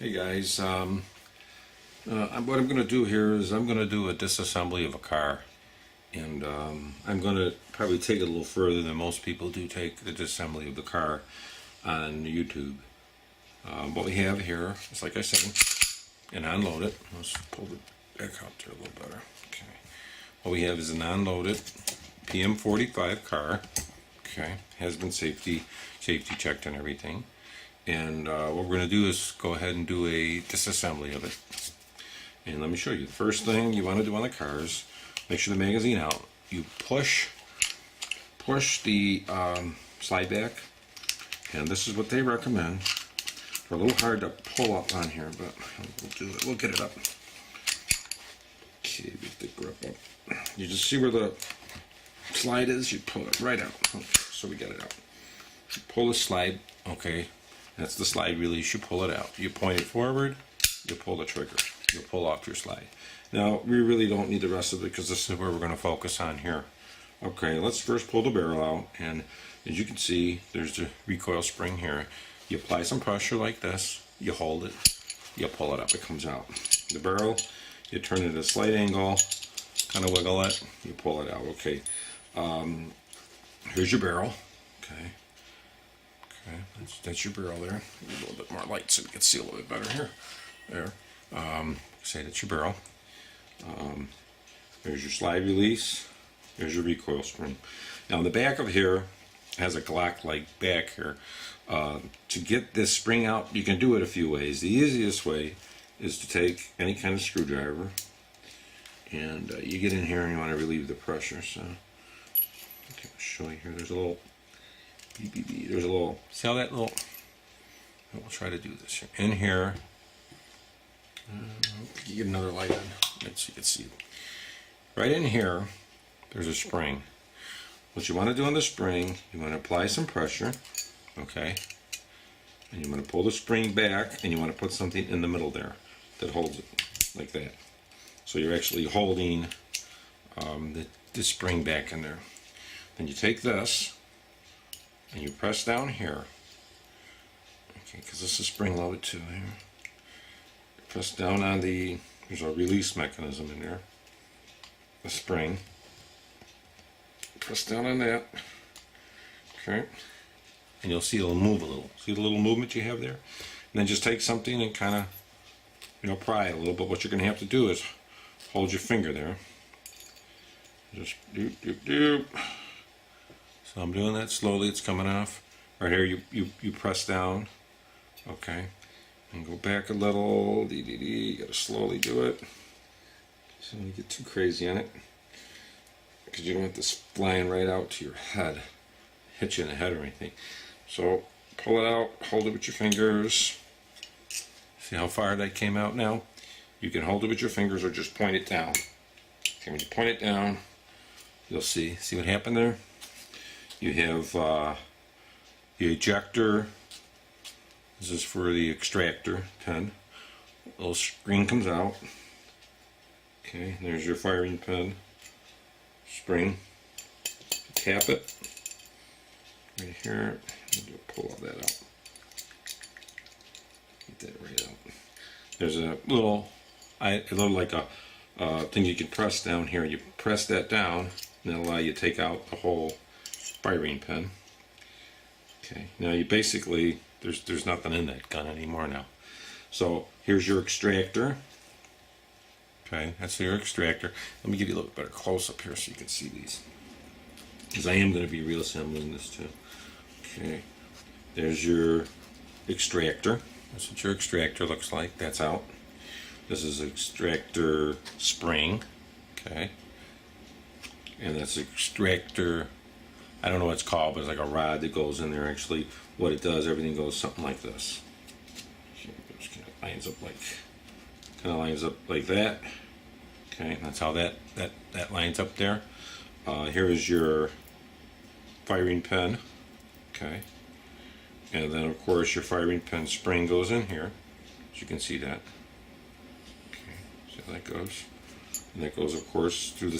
Hey guys, what I'm going to do here is I'm going to do a disassembly of a car, and I'm going to probably take it a little further than most people do take the disassembly of the car on YouTube. What we have here is, like I said, an unloaded. Let's pull it back out there a little better. Okay, what we have is an unloaded PM45 car. Okay, has been safety checked and everything. And what we're going to do is go ahead and do a disassembly of it. And let me show you. The first thing you want to do on the cars, make sure the magazine out. You push the slide back, and this is what they recommend. It's a little hard to pull up on here, but we'll do it. We'll get it up. Okay, get the grip up. You just see where the slide is. You pull it right out. Okay, so we get it out. You pull the slide. Okay. That's the slide release. You pull it out. You point it forward. You pull the trigger. You pull off your slide. Now, we really don't need the rest of it because this is where we're going to focus on here. Okay, let's first pull the barrel out. And as you can see, there's the recoil spring here. You apply some pressure like this. You hold it. You pull it up. It comes out. The barrel, you turn it at a slight angle. Kind of wiggle it. You pull it out. Okay. Here's your barrel. Okay. Okay, that's your barrel there. A little bit more light so we can see a little bit better here. There. Say that's your barrel. There's your slide release. There's your recoil spring. Now the back of here has a Glock-like back here. To get this spring out, you can do it a few ways. The easiest way is to take any kind of screwdriver, and you get in here and you want to relieve the pressure. So, okay, I'll show you here. There's a little. There's a little, see how that little, we'll try to do this here. In here, you get another light on, so you can see. Right in here, there's a spring. What you want to do on the spring, you want to apply some pressure, okay? And you want to pull the spring back, and you want to put something in the middle there that holds it, like that. So you're actually holding the spring back in there. Then you take this, and you press down here, okay, because this is spring loaded too here. Press down on there's a release mechanism in there, the spring. Press down on that, okay, and you'll see it'll move a little. See the little movement you have there? And then just take something and kind of, pry it a little, but what you're going to have to do is hold your finger there. Just doop, doop, doop. So I'm doing that slowly. It's coming off. Right here, you press down, okay, and go back a little. You gotta slowly do it. So don't get too crazy on it, because you don't want this flying right out to your head, hit you in the head or anything. So pull it out, hold it with your fingers. See how far that came out now? You can hold it with your fingers or just point it down. Okay, when you point it down, you'll see what happened there? You have the ejector. This is for the extractor pin. A little screen comes out. Okay, there's your firing pin spring. Tap it right here. Pull all that out. Get that right out. There's a little like a thing you can press down here. You press that down, and it'll allow you to take out the whole firing pin. Okay, now you basically, there's nothing in that gun anymore now. So here's your extractor. Okay, that's your extractor. Let me give you a little bit better close up here so you can see these, because I am going to be reassembling this too. Okay, there's your extractor. That's what your extractor looks like. That's out. This is extractor spring. Okay, and that's extractor, I don't know what it's called, but it's like a rod that goes in there. Actually, what it does, everything goes something like this. It kind of lines up like that. Okay, that's how that lines up there. Here is your firing pin. Okay, and then of course your firing pin spring goes in here, as you can see that. Okay, see how that goes, and that goes of course through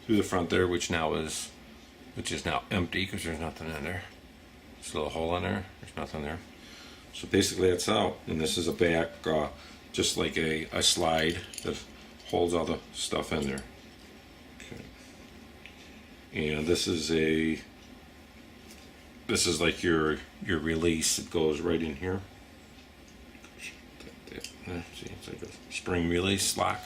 the front there, which is now empty because there's nothing in there. There's a little hole in there. There's nothing there. So basically it's out, and this is a back, just like a slide that holds all the stuff in there. Okay. And this is like your release. It goes right in here. See, it's like a spring release lock.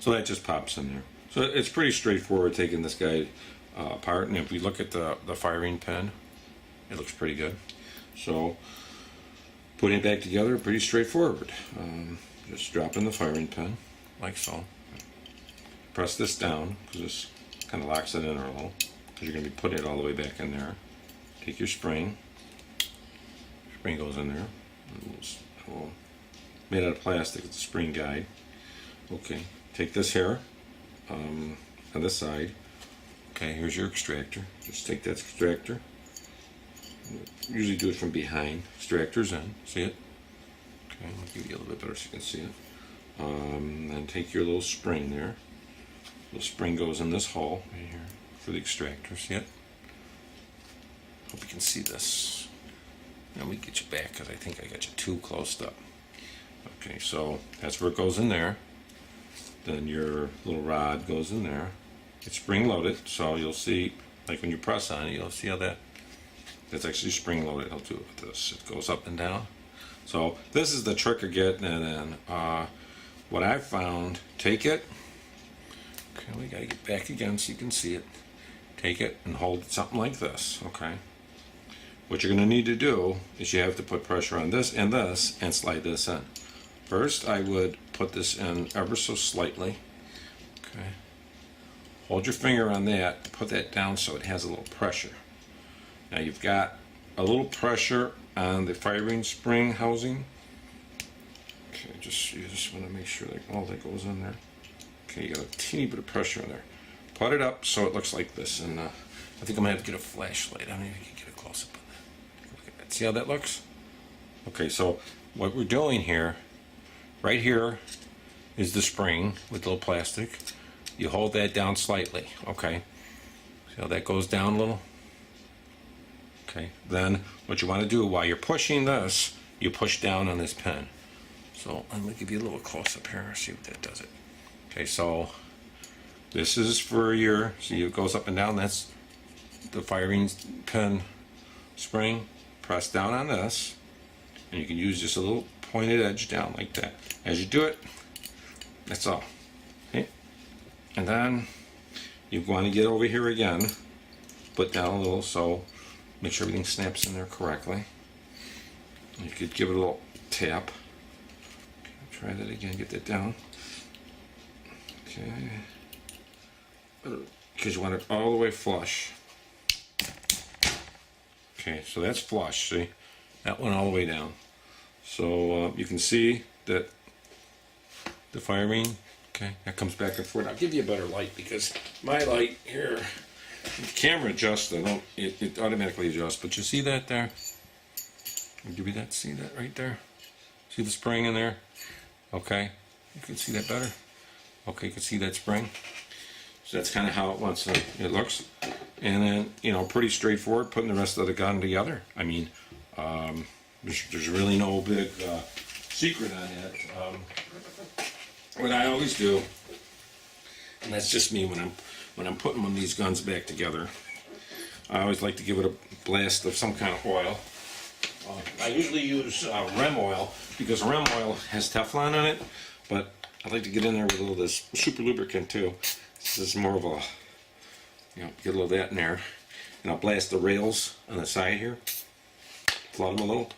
So that just pops in there. So it's pretty straightforward taking this guy apart. And if we look at the firing pin, it looks pretty good. So putting it back together, pretty straightforward. Just drop in the firing pin, like so. Press this down, because this kind of locks it in a little, because you're going to be putting it all the way back in there. Take your spring. Spring goes in there. Made out of plastic, it's a spring guide. Okay, take this here on this side. Okay, here's your extractor. Just take that extractor. Usually do it from behind. Extractor's in. See it? Okay, I'll give you a little bit better so you can see it. Then take your little spring there. The spring goes in this hole right here for the extractor. See it? Hope you can see this. Let me get you back because I think I got you too close up. Okay, so that's where it goes in there. Then your little rod goes in there. It's spring loaded, so you'll see, like when you press on it, you'll see how that's actually spring loaded. I'll do it with this. It goes up and down. So this is the trick of getting it in. What I've found, take it. Okay, we gotta get back again so you can see it. Take it and hold it something like this, okay? What you're gonna need to do is you have to put pressure on this and slide this in. First, I would put this in ever so slightly, okay? Hold your finger on that, put that down so it has a little pressure. Now you've got a little pressure on the firing spring housing. Okay, you just want to make sure that all that goes in there. Okay, you got a teeny bit of pressure in there. Put it up so it looks like this, and I think I'm gonna have to get a flashlight. I don't know if you can get a close up on that. Look at that. See how that looks? Okay, so what we're doing here, right here, is the spring with the little plastic. You hold that down slightly, okay? See how that goes down a little? Okay, then what you want to do while you're pushing this, you push down on this pin. So I'm going to give you a little close up here, see what that does it. Okay, so this is for your, see it goes up and down, that's the firing pin spring. Press down on this, and you can use just a little pointed edge down like that. As you do it, that's all. Okay, and then you want to get over here again, put down a little so make sure everything snaps in there correctly. You could give it a little tap. Okay, try that again, get that down. Okay, because you want it all the way flush. Okay, so that's flush, see? That went all the way down. So you can see that the firing, okay, that comes back and forth. I'll give you a better light because my light here, the camera adjusts, it automatically adjusts, but you see that there? I'll give you that, see that right there? See the spring in there? Okay, you can see that better? Okay, you can see that spring? So that's kind of how it looks. And then, you know, pretty straightforward, putting the rest of the gun together. I mean, there's really no big secret on it. What I always do, and that's just me when I'm putting one of these guns back together, I always like to give it a blast of some kind of oil. I usually use REM oil because REM oil has Teflon on it, but I like to get in there with a little of this super lubricant too. This is more of a, you know, get a little of that in there, and I'll blast the rails on the side here, flood them a little,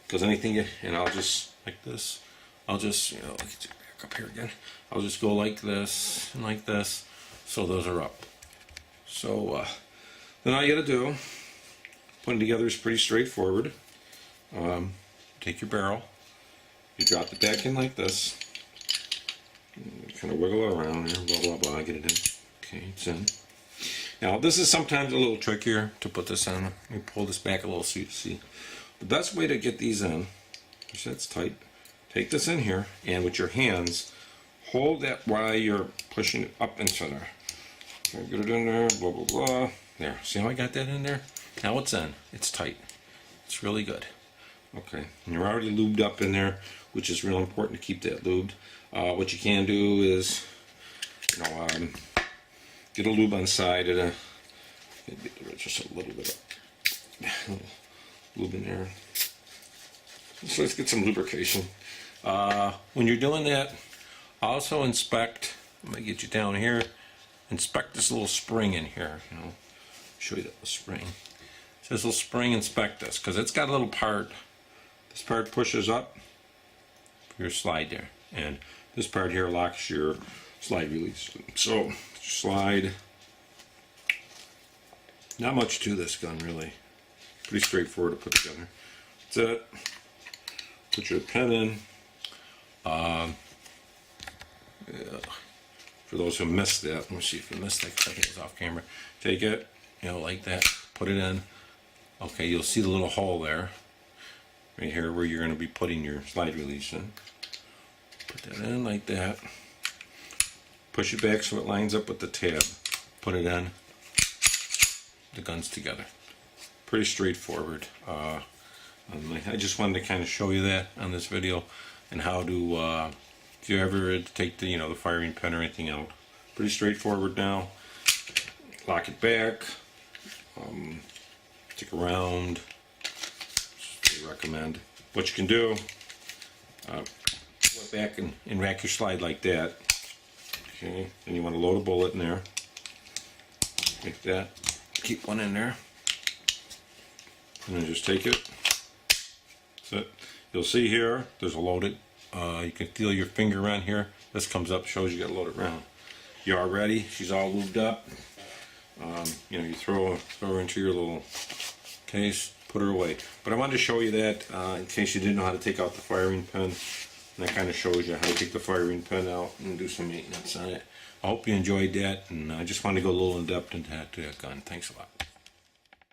because anything, and I'll just like this. I'll just, you know, let me get you back up here again. I'll just go like this and like this, so those are up. So then all you got to do, putting together is pretty straightforward. Take your barrel, you drop it back in like this, kind of wiggle it around here, blah blah blah, get it in. Okay, it's in. Now this is sometimes a little trickier to put this on. Let me pull this back a little so you can see. The best way to get these in, see that's tight, take this in here and with your hands hold that while you're pushing it up into there. Okay, get it in there, blah blah blah. There, see how I got that in there? Now it's in, it's tight, it's really good. Okay, and you're already lubed up in there, which is real important to keep that lubed. What you can do is, get a lube on the side of the, just a little bit of lube in there. So let's get some lubrication. When you're doing that, also inspect, I'm going to get you down here, inspect this little spring in here, show you that little spring. It says little spring, inspect this, because it's got a little part. This part pushes up your slide there, and this part here locks your slide release. So slide, not much to this gun really, pretty straightforward to put together. That's it. Put your pen in. Yeah. For those who missed that, let me see if you missed that, I think it was off camera. Take it, like that, put it in. Okay, you'll see the little hole there, right here where you're going to be putting your slide release in. Put that in like that. Push it back so it lines up with the tab. Put it in. The gun's together. Pretty straightforward. I just wanted to kind of show you that on this video, and how to, if you ever take the, the firing pin or anything out. Pretty straightforward now. Lock it back. Stick around. I recommend. What you can do, go back and rack your slide like that. Okay, and you want to load a bullet in there. Like that. Keep one in there. And then just take it. That's it. You'll see here, there's a loaded. You can feel your finger around here. This comes up, shows you got a loaded round. You are ready. She's all lubed up. You throw her into your little case, put her away. But I wanted to show you that in case you didn't know how to take out the firing pin. And that kind of shows you how to take the firing pin out and do some maintenance on it. I hope you enjoyed that, and I just wanted to go a little in depth into that gun. Thanks a lot.